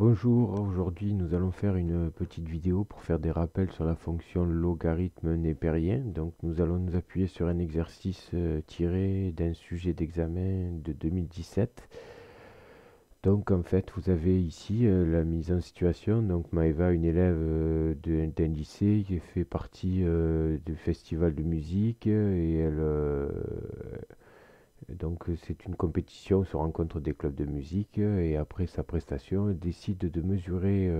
Bonjour, aujourd'hui nous allons faire une petite vidéo pour faire des rappels sur la fonction logarithme népérien. Donc nous allons nous appuyer sur un exercice tiré d'un sujet d'examen de 2017. Donc en fait vous avez ici la mise en situation. Donc Maëva, une élève d'un lycée qui fait partie du festival de musique et donc c'est une compétition, on se rencontre des clubs de musique et après sa prestation, elle décide de mesurer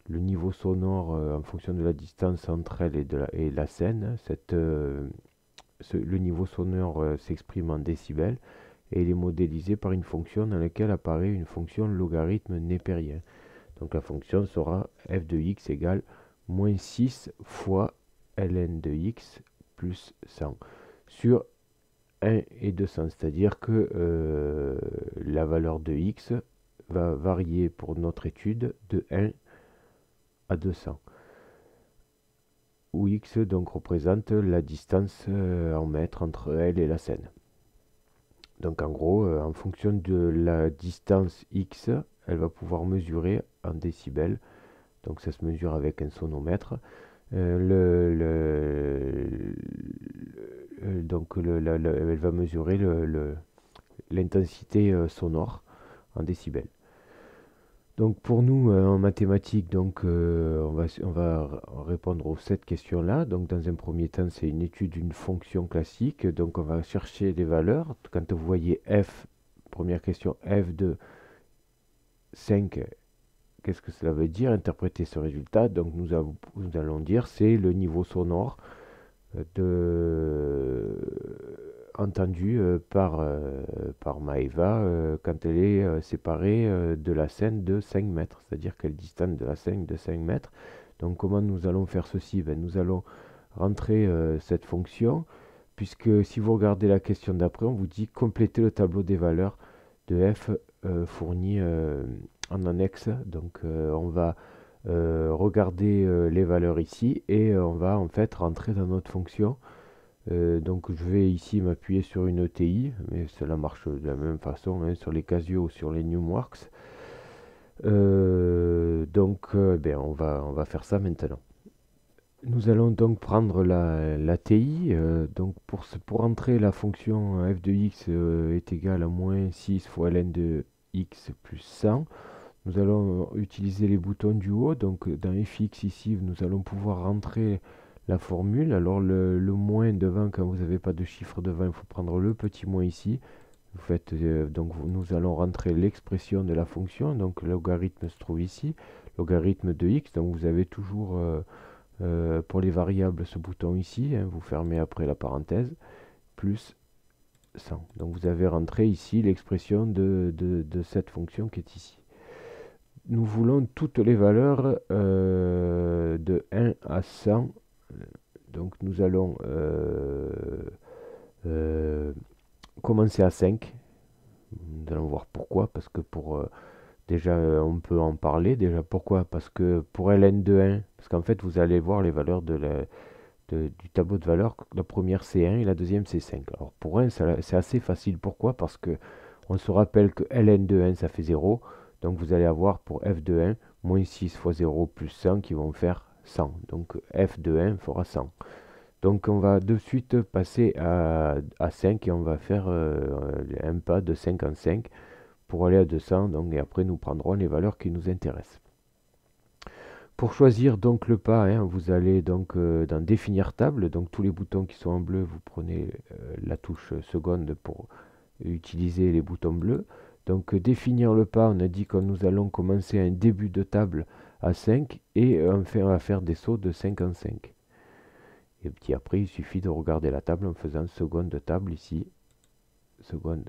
le niveau sonore en fonction de la distance entre elle et la scène. Le niveau sonore s'exprime en décibels et il est modélisé par une fonction dans laquelle apparaît une fonction logarithme népérien. Donc la fonction sera f de x égale moins 6 fois ln de x plus 100 sur 1 et 200, c'est-à-dire que la valeur de x va varier pour notre étude de 1 à 200, où x donc représente la distance en mètres entre elle et la scène. Donc en gros, en fonction de la distance x, elle va pouvoir mesurer en décibels, donc ça se mesure avec un sonomètre, elle va mesurer l'intensité sonore en décibels. Donc pour nous en mathématiques, on va répondre aux 7 questions-là. Donc dans un premier temps, c'est une étude d'une fonction classique. Donc on va chercher les valeurs. Quand vous voyez f, première question, f de 5, qu'est-ce que cela veut dire? Interpréter ce résultat. Donc nous allons dire c'est le niveau sonore entendu par Maëva quand elle est séparée de la scène de 5 mètres, c'est-à-dire qu'elle distance de la scène de 5 mètres. Donc comment nous allons faire ceci? Nous allons rentrer cette fonction, puisque si vous regardez la question d'après, on vous dit compléter le tableau des valeurs de f fourni en annexe. Donc on va regarder les valeurs ici et on va en fait rentrer dans notre fonction. Donc je vais ici m'appuyer sur une ETI, mais cela marche de la même façon hein, sur les Casio ou sur les Numworks. On va faire ça maintenant. Nous allons donc prendre la TI. Donc pour entrer la fonction f de x est égale à moins 6 fois ln de x plus 100. Nous allons utiliser les boutons du haut. Donc dans fx ici, nous allons pouvoir rentrer la formule. Alors le moins devant, quand vous n'avez pas de chiffre devant, il faut prendre le petit moins ici. Vous faites, nous allons rentrer l'expression de la fonction. Donc le logarithme se trouve ici. Logarithme de x. Donc vous avez toujours pour les variables ce bouton ici. Hein, vous fermez après la parenthèse. Plus 100. Donc vous avez rentré ici l'expression de cette fonction qui est ici. Nous voulons toutes les valeurs de 1 à 100. Donc nous allons commencer à 5. Nous allons voir pourquoi. Parce que déjà on peut en parler. Déjà pourquoi? Parce que pour ln de 1, parce qu'en fait vous allez voir les valeurs du tableau de valeurs. La première c'est 1 et la deuxième c'est 5. Alors pour 1 c'est assez facile. Pourquoi? Parce que on se rappelle que ln de 1 ça fait 0. Donc vous allez avoir pour f de 1 moins 6 fois 0 plus 100 qui vont faire 100. Donc f de 1 fera 100. Donc on va de suite passer à 5 et on va faire un pas de 5 en 5 pour aller à 200. Donc, et après nous prendrons les valeurs qui nous intéressent. Pour choisir donc le pas, hein, vous allez donc dans définir table. Donc tous les boutons qui sont en bleu, vous prenez la touche seconde pour utiliser les boutons bleus. Donc définir le pas, on a dit que nous allons commencer un début de table à 5 et enfin on va faire des sauts de 5 en 5. Et puis après il suffit de regarder la table en faisant seconde table ici, seconde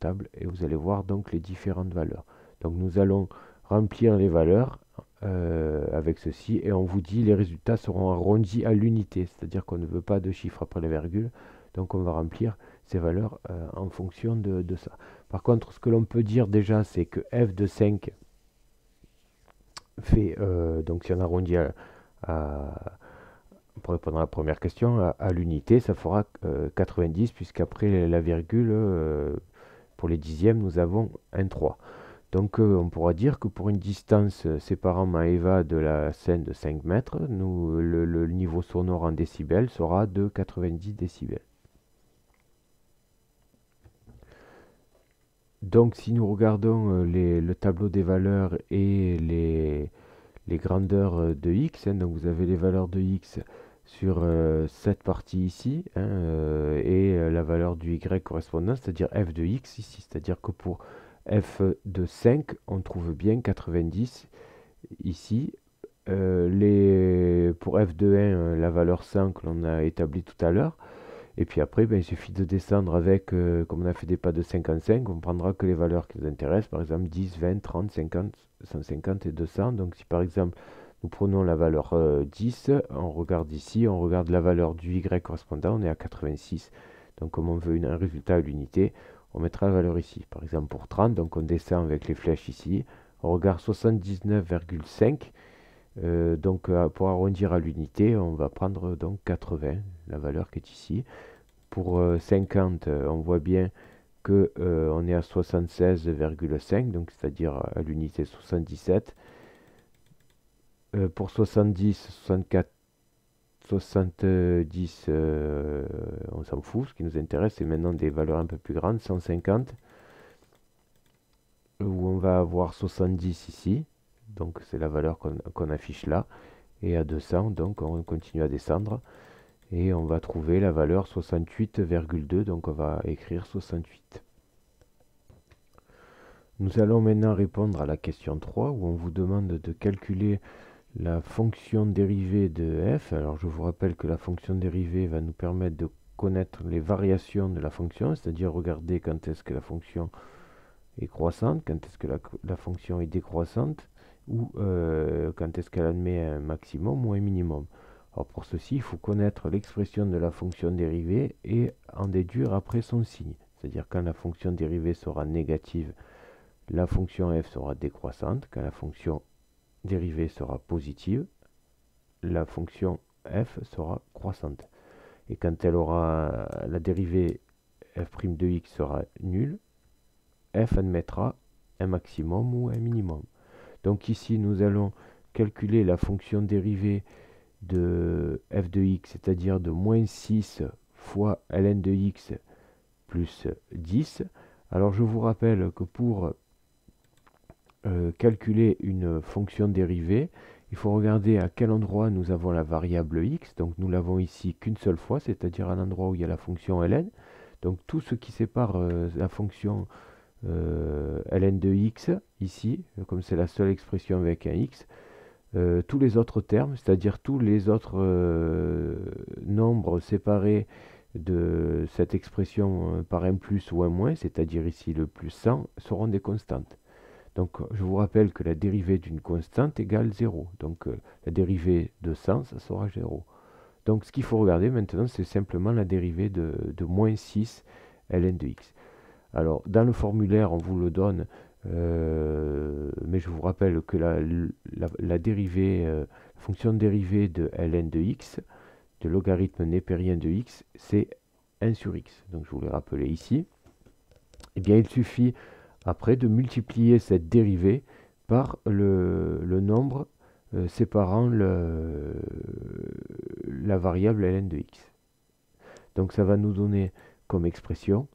table, et vous allez voir donc les différentes valeurs. Donc nous allons remplir les valeurs avec ceci et on vous dit les résultats seront arrondis à l'unité, c'est-à-dire qu'on ne veut pas de chiffres après les virgules. Donc on va remplir ces valeurs en fonction de ça. Par contre, ce que l'on peut dire déjà, c'est que f de 5 fait, donc si on arrondit pour répondre à la première question, à l'unité, ça fera 90, puisqu'après la virgule, pour les dixièmes, nous avons un 3. Donc on pourra dire que pour une distance séparant Maeva de la scène de 5 mètres, le niveau sonore en décibels sera de 90 décibels. Donc si nous regardons le tableau des valeurs et les grandeurs de x, hein, donc vous avez les valeurs de x sur cette partie ici, hein, et la valeur du y correspondant, c'est-à-dire f de x ici, c'est-à-dire que pour f de 5, on trouve bien 90 ici. Pour f de 1, la valeur 100 que l'on a établie tout à l'heure. Et puis après, ben, il suffit de descendre avec, comme on a fait des pas de 55, on prendra que les valeurs qui nous intéressent, par exemple 10, 20, 30, 50, 150 et 200. Donc si par exemple nous prenons la valeur 10, on regarde ici, on regarde la valeur du y correspondant, on est à 86. Donc comme on veut un résultat à l'unité, on mettra la valeur ici. Par exemple pour 30, donc on descend avec les flèches ici, on regarde 79,5. Donc pour arrondir à l'unité, on va prendre donc 80, la valeur qui est ici. Pour 50, on voit bien que on est à 76,5, donc c'est-à-dire à l'unité 77. Pour 70, 64, 70, on s'en fout. Ce qui nous intéresse, c'est maintenant des valeurs un peu plus grandes, 150, où on va avoir 70 ici. Donc c'est la valeur qu'on affiche là. Et à 200, donc on continue à descendre. Et on va trouver la valeur 68,2, donc on va écrire 68. Nous allons maintenant répondre à la question 3, où on vous demande de calculer la fonction dérivée de f. Alors je vous rappelle que la fonction dérivée va nous permettre de connaître les variations de la fonction, c'est-à-dire regarder quand est-ce que la fonction est croissante, quand est-ce que la fonction est décroissante, ou quand est-ce qu'elle admet un maximum ou un minimum. Alors pour ceci, il faut connaître l'expression de la fonction dérivée et en déduire après son signe. C'est-à-dire quand la fonction dérivée sera négative, la fonction f sera décroissante. Quand la fonction dérivée sera positive, la fonction f sera croissante. Et quand elle aura la dérivée f' de x sera nulle, f admettra un maximum ou un minimum. Donc ici, nous allons calculer la fonction dérivée de f de x, c'est-à-dire de moins 6 fois ln de x plus 10. Alors je vous rappelle que pour calculer une fonction dérivée, il faut regarder à quel endroit nous avons la variable x. Donc nous l'avons ici qu'une seule fois, c'est-à-dire à l'endroit où il y a la fonction ln. Donc tout ce qui sépare la fonction ln de x, ici, comme c'est la seule expression avec un x, tous les autres termes, c'est-à-dire tous les autres nombres séparés de cette expression par un plus ou un moins, c'est-à-dire ici le plus 100, seront des constantes. Donc je vous rappelle que la dérivée d'une constante égale 0. Donc la dérivée de 100, ça sera 0. Donc ce qu'il faut regarder maintenant, c'est simplement la dérivée de moins 6 ln de x. Alors dans le formulaire, on vous le donne, mais je vous rappelle que la dérivée, fonction dérivée de ln de x, de logarithme népérien de x, c'est 1 sur x. Donc je vous l'ai rappelé ici. Eh bien il suffit après de multiplier cette dérivée par le nombre séparant la variable ln de x. Donc ça va nous donner comme expression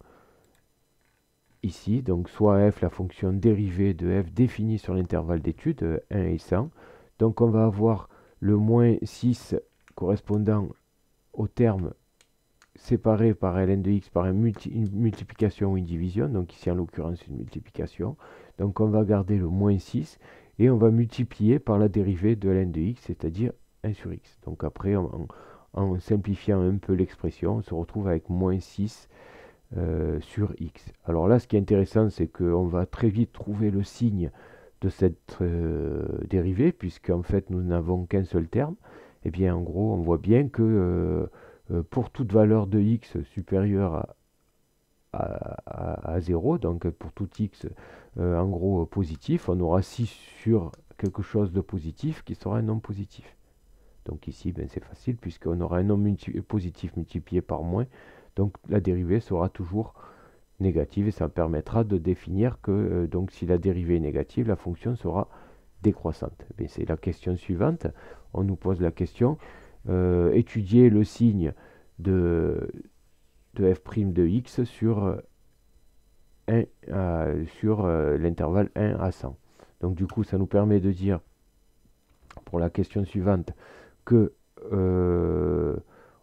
ici, donc soit f, la fonction dérivée de f définie sur l'intervalle d'étude, 1 et 100. Donc on va avoir le moins 6 correspondant au terme séparé par ln de x par une multiplication ou une division, donc ici en l'occurrence une multiplication. Donc on va garder le moins 6 et on va multiplier par la dérivée de ln de x, c'est-à-dire 1 sur x. Donc après, en simplifiant un peu l'expression, on se retrouve avec moins 6 sur x. Alors là, ce qui est intéressant, c'est qu'on va très vite trouver le signe de cette dérivée, puisqu'en fait, nous n'avons qu'un seul terme. Et bien, en gros, on voit bien que pour toute valeur de x supérieure à 0, donc pour tout x, en gros, positif, on aura 6 sur quelque chose de positif qui sera un nombre positif. Donc ici, ben, c'est facile, puisqu'on aura un nombre positif multiplié par moins. Donc la dérivée sera toujours négative et ça permettra de définir que donc si la dérivée est négative, la fonction sera décroissante. C'est la question suivante. On nous pose la question étudier le signe de f' de x sur, sur l'intervalle 1 à 100. Donc du coup, ça nous permet de dire pour la question suivante que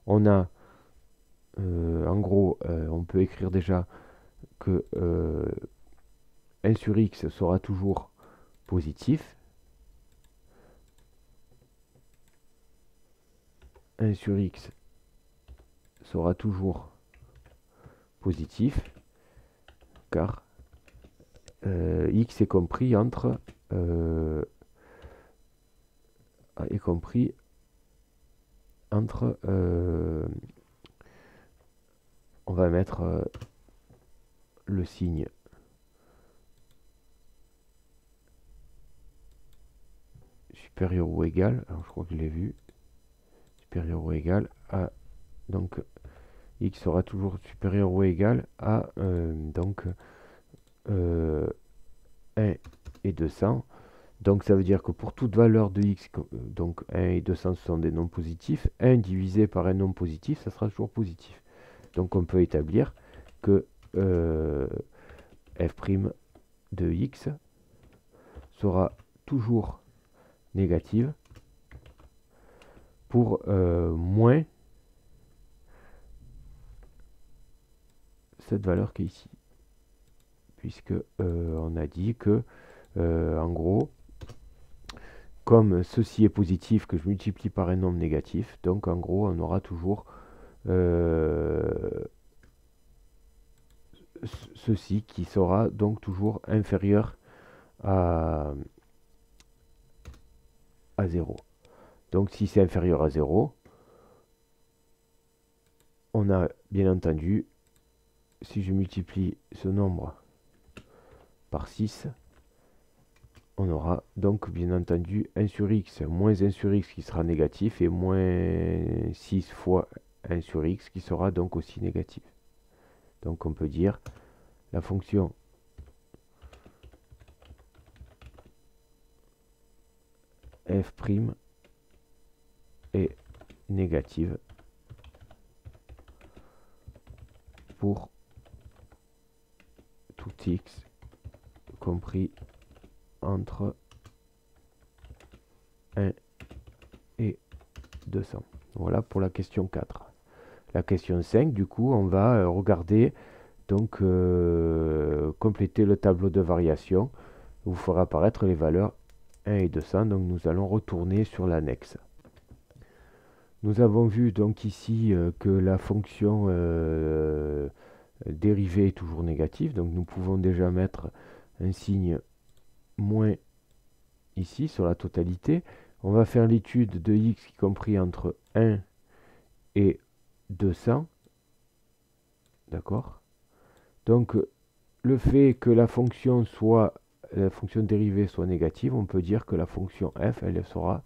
on a en gros, on peut écrire déjà que 1 sur x sera toujours positif. 1 sur x sera toujours positif car x est compris entre on va mettre le signe supérieur ou égal, alors je crois que je l'ai vu, supérieur ou égal à, donc x sera toujours supérieur ou égal à donc 1 et 200. Donc ça veut dire que pour toute valeur de x, donc 1 et 200 ce sont des nombres positifs, 1 divisé par un nombre positif, ça sera toujours positif. Donc on peut établir que f' de x sera toujours négative pour moins cette valeur qui est ici. Puisque on a dit que, en gros, comme ceci est positif, que je multiplie par un nombre négatif, donc en gros, on aura toujours ceci qui sera donc toujours inférieur à 0. Donc si c'est inférieur à 0, on a bien entendu, si je multiplie ce nombre par 6, on aura donc bien entendu 1 sur x moins 1 sur x qui sera négatif et moins 6 fois 1 sur x qui sera donc aussi négatif. Donc on peut dire la fonction f' est négative pour tout x compris entre 1 et 200. Voilà pour la question 4. La question 5, du coup, on va regarder, donc compléter le tableau de variation. Vous fera apparaître les valeurs 1 et 200. Donc nous allons retourner sur l'annexe. Nous avons vu donc ici que la fonction dérivée est toujours négative. Donc nous pouvons déjà mettre un signe moins ici sur la totalité. On va faire l'étude de x qui est compris entre 1 et 200. D'accord? Donc le fait que la fonction dérivée soit négative, on peut dire que la fonction f, elle sera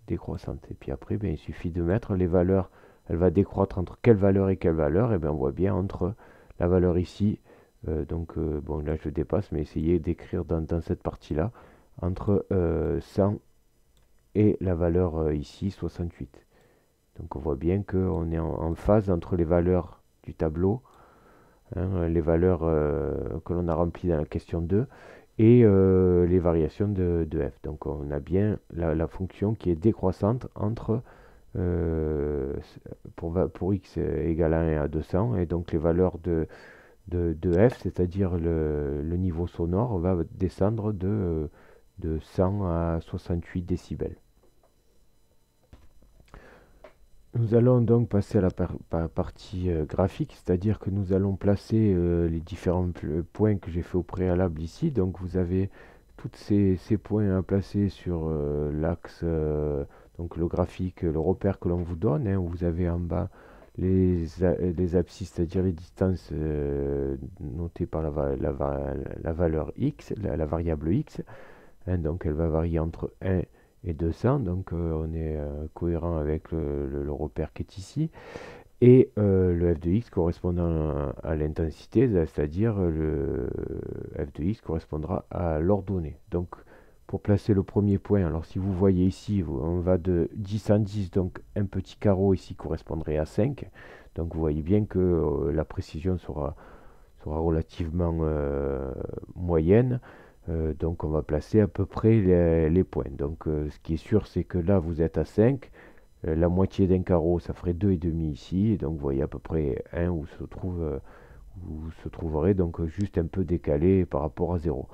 décroissante. Et puis après, il suffit de mettre les valeurs. Elle va décroître entre quelle valeur et quelle valeur. Et bien on voit bien entre la valeur ici, bon là je dépasse, mais essayez d'écrire dans cette partie-là, entre 100 et la valeur ici, 68. Donc on voit bien qu'on est en phase entre les valeurs du tableau, les valeurs que l'on a remplies dans la question 2, et les variations de f. Donc on a bien la fonction qui est décroissante entre pour x égale à 1 et à 200, et donc les valeurs de f, c'est-à-dire le niveau sonore, va descendre de 100 à 68 décibels. Nous allons donc passer à la partie graphique, c'est-à-dire que nous allons placer les différents points que j'ai fait au préalable ici. Donc vous avez tous ces points à placer sur l'axe, donc le graphique, le repère que l'on vous donne. Vous avez en bas les abscisses, c'est-à-dire les distances notées par la valeur x, la variable x. Donc elle va varier entre 1 et 200, donc on est cohérent avec le repère qui est ici. et le f de x correspondant à l'intensité, c'est-à-dire le f de x correspondra à l'ordonnée. Donc pour placer le premier point, alors si vous voyez ici, on va de 10 en 10, donc un petit carreau ici correspondrait à 5. Donc vous voyez bien que la précision sera relativement moyenne. Donc on va placer à peu près les points. Donc ce qui est sûr, c'est que là vous êtes à 5. La moitié d'un carreau, ça ferait 2,5 ici. Et donc vous voyez à peu près 1 où vous se trouverez, donc juste un peu décalé par rapport à 0.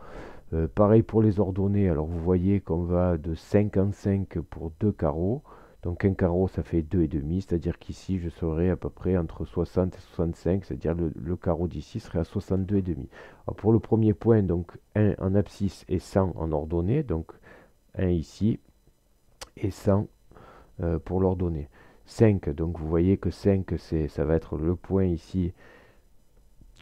Pareil pour les ordonnées, alors vous voyez qu'on va de 5 en 5 pour 2 carreaux. Donc un carreau ça fait 2,5, c'est-à-dire qu'ici je serai à peu près entre 60 et 65, c'est-à-dire le carreau d'ici serait à 62,5. Alors pour le premier point, donc 1 en abscisse et 100 en ordonnée, donc 1 ici et 100 pour l'ordonnée. 5, donc vous voyez que 5 ça va être le point ici,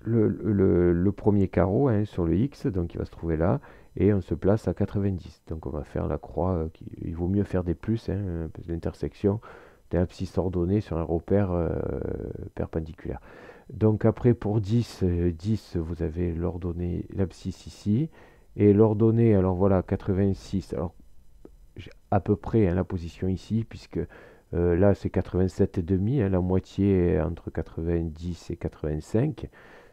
le premier carreau hein, sur le X, donc il va se trouver là, et on se place à 90. Donc on va faire la croix, il vaut mieux faire des plus, hein, l'intersection d'un abscisse ordonnée sur un repère perpendiculaire. Donc après pour 10, 10 vous avez l'ordonnée, l'abscisse ici, et l'ordonnée, alors voilà, 86, alors à peu près hein, la position ici, puisque là c'est 87,5, hein, la moitié est entre 90 et 85.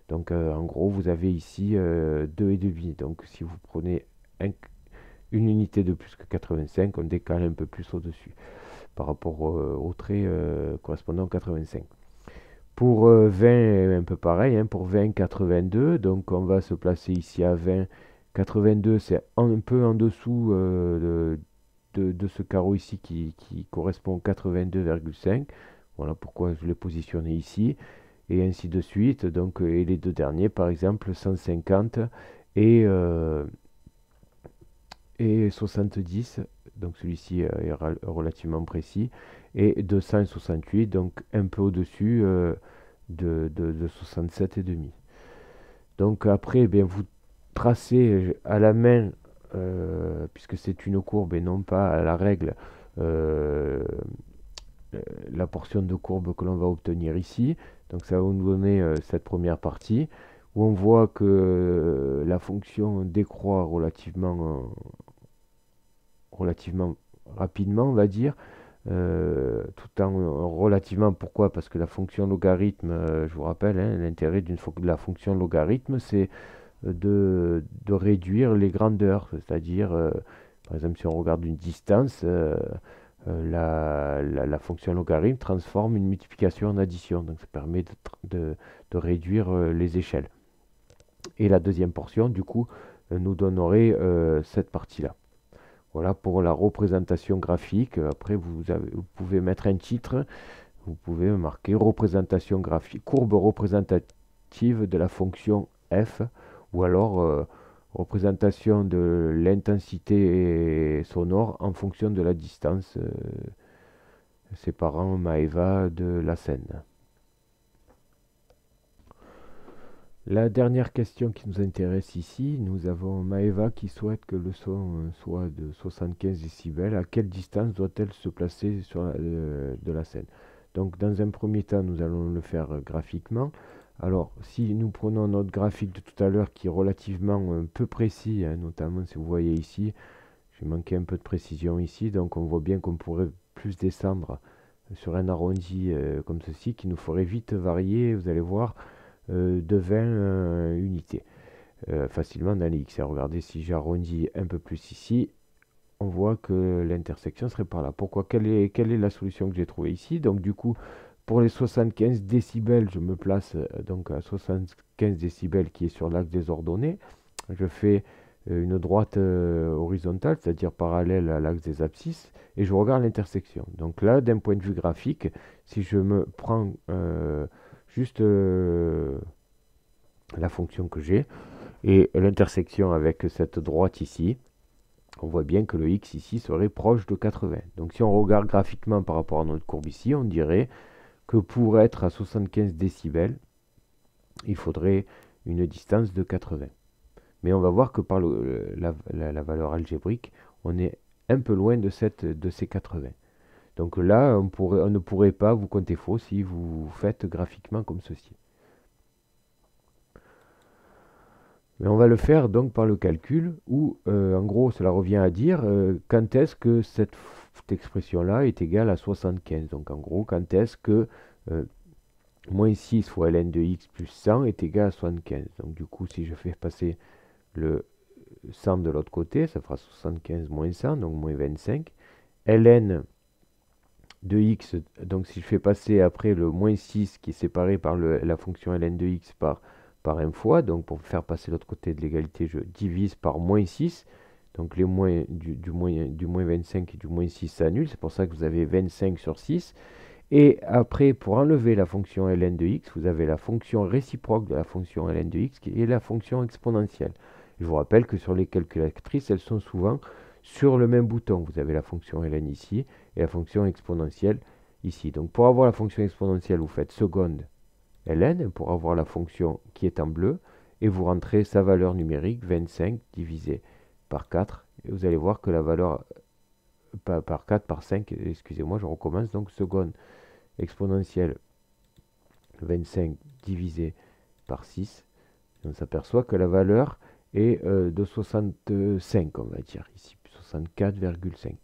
Donc en gros, vous avez ici 2,5. Donc si vous prenez une unité de plus que 85, on décale un peu plus au-dessus par rapport au trait correspondant à 85. Pour 20, un peu pareil, hein, pour 20, 82, donc on va se placer ici à 20. 82, c'est un peu en dessous de ce carreau ici qui correspond à 82,5. Voilà pourquoi je l'ai positionné ici et ainsi de suite. Donc, et les deux derniers, par exemple, 150 et, et 70. Donc celui-ci est relativement précis. Et 268, donc un peu au-dessus de 67,5. Donc après, eh bien, vous tracez à la main, puisque c'est une courbe et non pas à la règle, euh, la portion de courbe que l'on va obtenir ici. Donc ça va nous donner cette première partie où on voit que la fonction décroît relativement rapidement, on va dire. Tout en relativement, pourquoi? Parce que la fonction logarithme, je vous rappelle, hein, l'intérêt de la fonction logarithme, c'est de réduire les grandeurs, c'est-à-dire, par exemple, si on regarde une distance, la fonction logarithme transforme une multiplication en addition, donc ça permet de réduire les échelles. Et la deuxième portion, du coup, nous donnerait cette partie-là. Voilà pour la représentation graphique. Après, vous pouvez mettre un titre, vous pouvez marquer représentation graphique, courbe représentative de la fonction f, ou alors représentation de l'intensité sonore en fonction de la distance séparant Maeva de la scène. La dernière question qui nous intéresse ici, nous avons Maeva qui souhaite que le son soit de 75 décibels. À quelle distance doit-elle se placer de la scène? Donc dans un premier temps, nous allons le faire graphiquement. Alors si nous prenons notre graphique de tout à l'heure qui est relativement peu précis, hein, notamment si vous voyez ici, j'ai manqué un peu de précision ici, donc on voit bien qu'on pourrait plus descendre sur un arrondi comme ceci qui nous ferait vite varier, vous allez voir, de 20 unités facilement dans les X. Regardez, si j'arrondis un peu plus ici, on voit que l'intersection serait par là. Pourquoi? Quelle est la solution que j'ai trouvée ici? Donc du coup, pour les 75 décibels, je me place donc à 75 décibels qui est sur l'axe des ordonnées. Je fais une droite horizontale, c'est-à-dire parallèle à l'axe des abscisses, et je regarde l'intersection. Donc là, d'un point de vue graphique, si je me prends juste la fonction que j'ai et l'intersection avec cette droite ici, on voit bien que le x ici serait proche de 80. Donc si on regarde graphiquement par rapport à notre courbe ici, on dirait que pour être à 75 décibels, il faudrait une distance de 80. Mais on va voir que par la valeur algébrique, on est un peu loin de ces 80. Donc là, on ne pourrait pas vous compter faux si vous faites graphiquement comme ceci. Mais on va le faire donc par le calcul où, en gros, cela revient à dire quand est-ce que cette expression-là est égale à 75. Donc en gros, quand est-ce que euh, moins 6 fois ln de x plus 100 est égal à 75. Donc du coup, si je fais passer le 100 de l'autre côté, ça fera 75 moins 100, donc moins 25. ln de x, donc si je fais passer après le moins 6 qui est séparé par la fonction ln de x par 1 fois, donc pour faire passer l'autre côté de l'égalité, je divise par moins 6, donc les moins du moins 25 et du moins 6 s'annulent, c'est pour ça que vous avez 25 sur 6. Et après, pour enlever la fonction ln de x, vous avez la fonction réciproque de la fonction ln de x qui est la fonction exponentielle. Je vous rappelle que sur les calculatrices, elles sont souvent sur le même bouton. Vous avez la fonction ln ici et la fonction exponentielle ici. Donc pour avoir la fonction exponentielle, vous faites seconde ln pour avoir la fonction qui est en bleu et vous rentrez sa valeur numérique 25 divisé par 4 et vous allez voir que la valeur par 4 par 5, excusez-moi, je recommence, donc seconde exponentielle 25 divisé par 6, on s'aperçoit que la valeur est de 65, on va dire ici, 64,5.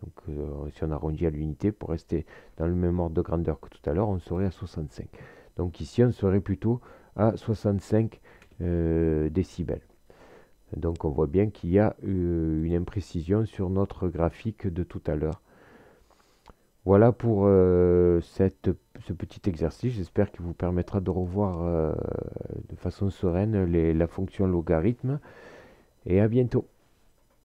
Donc si on arrondit à l'unité, pour rester dans le même ordre de grandeur que tout à l'heure, on serait à 65. Donc ici, on serait plutôt à 65 décibels. Donc on voit bien qu'il y a une imprécision sur notre graphique de tout à l'heure. Voilà pour ce petit exercice. J'espère qu'il vous permettra de revoir de façon sereine la fonction logarithme. Et à bientôt.